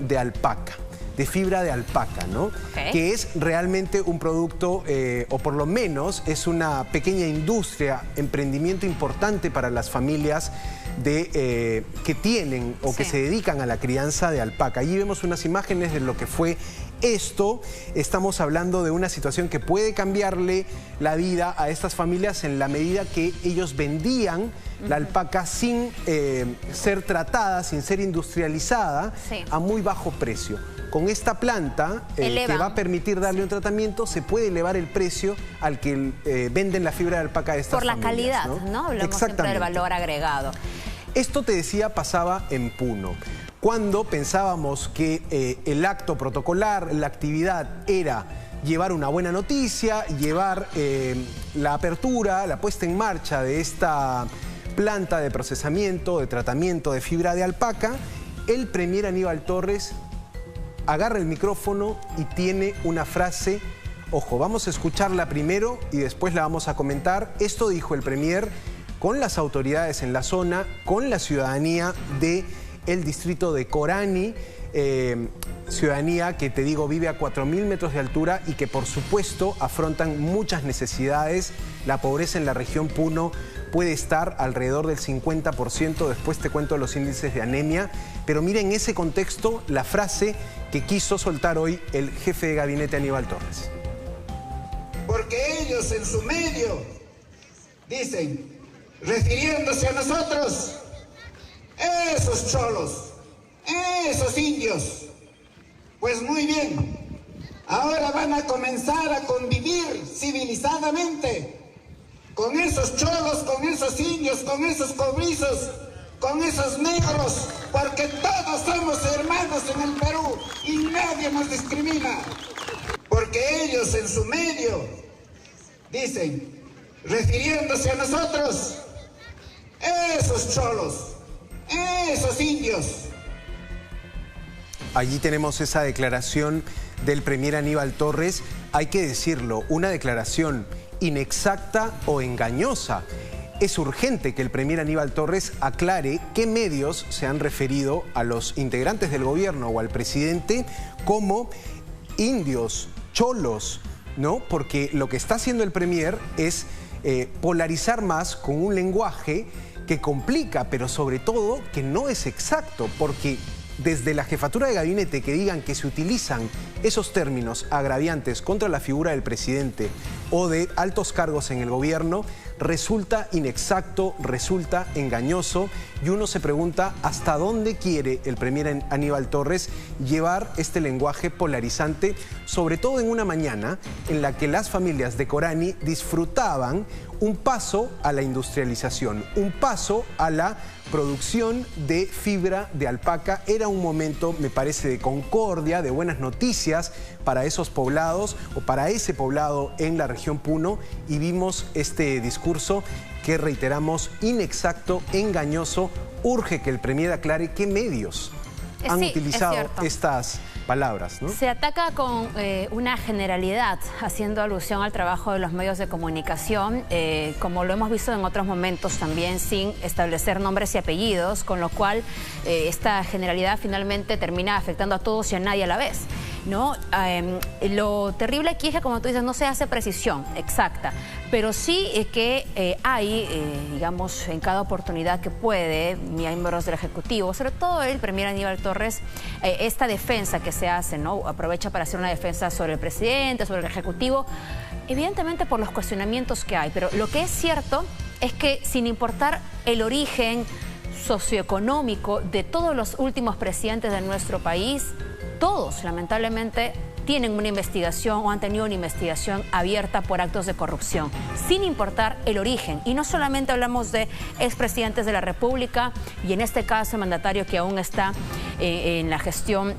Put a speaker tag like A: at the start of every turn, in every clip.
A: de alpaca, de fibra de alpaca, ¿no?
B: Okay.
A: Que es realmente un producto, o por lo menos es una pequeña industria, emprendimiento importante para las familias que tienen o que se dedican a la crianza de alpaca. Allí vemos unas imágenes de lo que fue esto. Estamos hablando de una situación que puede cambiarle la vida a estas familias en la medida que ellos vendían la alpaca sin ser tratada, sin ser industrializada, a muy bajo precio. Con esta planta, que va a permitir darle un tratamiento, se puede elevar el precio al que venden la fibra de alpaca a estas familias.
B: Por la calidad, ¿no? Hablamos siempre del valor agregado.
A: Esto, te decía, pasaba en Puno. Cuando pensábamos que el acto protocolar, la actividad era llevar una buena noticia, llevar la apertura, la puesta en marcha de esta planta de procesamiento, de tratamiento de fibra de alpaca, el premier Aníbal Torres agarra el micrófono y tiene una frase. Ojo, vamos a escucharla primero y después la vamos a comentar. Esto dijo el premier con las autoridades en la zona, con la ciudadanía del distrito de Corani, ciudadanía que, te digo, vive a 4.000 metros de altura y que, por supuesto, afrontan muchas necesidades. La pobreza en la región Puno puede estar alrededor del 50%, después te cuento los índices de anemia, pero miren en ese contexto la frase que quiso soltar hoy el jefe de gabinete Aníbal Torres.
C: Porque ellos en su medio dicen, refiriéndose a nosotros, esos cholos, esos indios, pues muy bien, ahora van a comenzar a convivir civilizadamente con esos cholos, con esos indios, con esos cobrizos, con esos negros, porque todos somos hermanos en el Perú y nadie nos discrimina. Porque ellos en su medio dicen, refiriéndose a nosotros, esos cholos, esos indios.
A: Allí tenemos esa declaración del premier Aníbal Torres. Hay que decirlo, una declaración inexacta o engañosa. Es urgente que el premier Aníbal Torres aclare qué medios se han referido a los integrantes del gobierno o al presidente como indios, cholos, ¿no? Porque lo que está haciendo el premier es polarizar más con un lenguaje que complica, pero sobre todo que no es exacto, porque desde la jefatura de gabinete que digan que se utilizan esos términos agraviantes contra la figura del presidente o de altos cargos en el gobierno, resulta inexacto, resulta engañoso, y uno se pregunta hasta dónde quiere el premier Aníbal Torres llevar este lenguaje polarizante, sobre todo en una mañana en la que las familias de Corani disfrutaban un paso a la industrialización, un paso a la producción de fibra de alpaca. Era un momento, me parece, de concordia, de buenas noticias para esos poblados o para ese poblado en la región Puno, y vimos este discurso que, reiteramos, inexacto, engañoso. Urge que el premier aclare qué medios han utilizado estas palabras, ¿no?
B: Se ataca con una generalidad, haciendo alusión al trabajo de los medios de comunicación, como lo hemos visto en otros momentos también, sin establecer nombres y apellidos, con lo cual esta generalidad finalmente termina afectando a todos y a nadie a la vez, ¿no? Lo terrible aquí es que, como tú dices, no se hace precisión exacta, pero sí que hay, digamos, en cada oportunidad que puede, miembros del Ejecutivo, sobre todo el premier Aníbal Torres, esta defensa que se hace, ¿no? Aprovecha para hacer una defensa sobre el presidente, sobre el Ejecutivo, evidentemente por los cuestionamientos que hay, pero lo que es cierto es que, sin importar el origen socioeconómico de todos los últimos presidentes de nuestro país, todos, lamentablemente, tienen una investigación o han tenido una investigación abierta por actos de corrupción, sin importar el origen. Y no solamente hablamos de expresidentes de la República, y en este caso el mandatario que aún está en la gestión,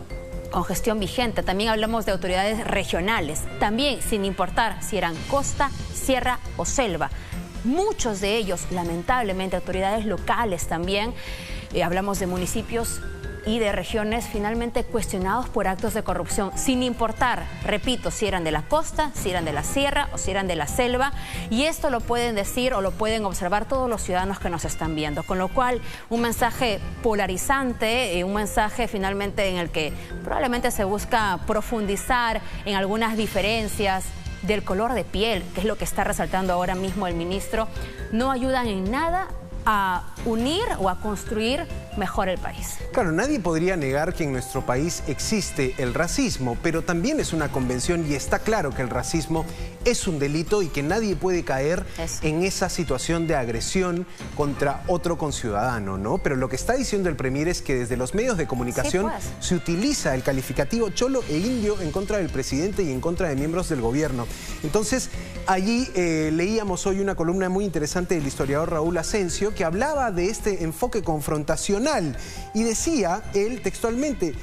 B: con gestión vigente, también hablamos de autoridades regionales, también sin importar si eran costa, sierra o selva. Muchos de ellos, lamentablemente, autoridades locales también, hablamos de municipios y de regiones finalmente cuestionados por actos de corrupción, sin importar, repito, si eran de la costa, si eran de la sierra o si eran de la selva, y esto lo pueden decir o lo pueden observar todos los ciudadanos que nos están viendo, con lo cual un mensaje polarizante, un mensaje finalmente en el que probablemente se busca profundizar en algunas diferencias del color de piel, que es lo que está resaltando ahora mismo el ministro, no ayudan en nada a unir o a construir mejor el país.
A: Claro, nadie podría negar que en nuestro país existe el racismo, pero también es una convención y está claro que el racismo es un delito y que nadie puede caer en esa situación de agresión contra otro conciudadano, ¿no? Pero lo que está diciendo el Premier es que desde los medios de comunicación se utiliza el calificativo cholo e indio en contra del presidente y en contra de miembros del gobierno. Entonces, allí leíamos hoy una columna muy interesante del historiador Raúl Asensio que hablaba de este enfoque confrontacional y decía él textualmente,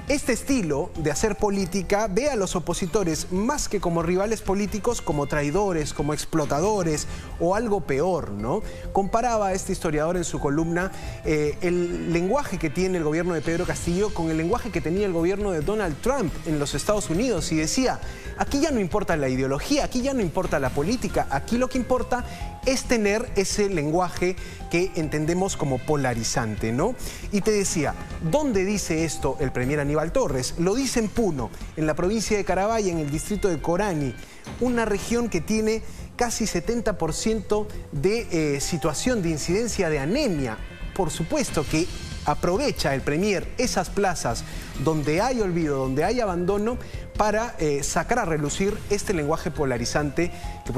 A: este estilo de hacer política ve a los opositores más que como rivales políticos, como traidores, como explotadores o algo peor, ¿no? Comparaba a este historiador en su columna el lenguaje que tiene el gobierno de Pedro Castillo con el lenguaje que tenía el gobierno de Donald Trump en los Estados Unidos y decía, aquí ya no importa la ideología, aquí ya no importa la política, aquí lo que importa es tener ese lenguaje que entendemos como polarizante, ¿no? Y te decía, ¿dónde dice esto el Premier Aníbal Torres? Lo dice en Puno, en la provincia de Carabaya, en el distrito de Corani, una región que tiene casi 70% de situación de incidencia de anemia. Por supuesto que aprovecha el Premier esas plazas donde hay olvido, donde hay abandono, para sacar a relucir este lenguaje polarizante que por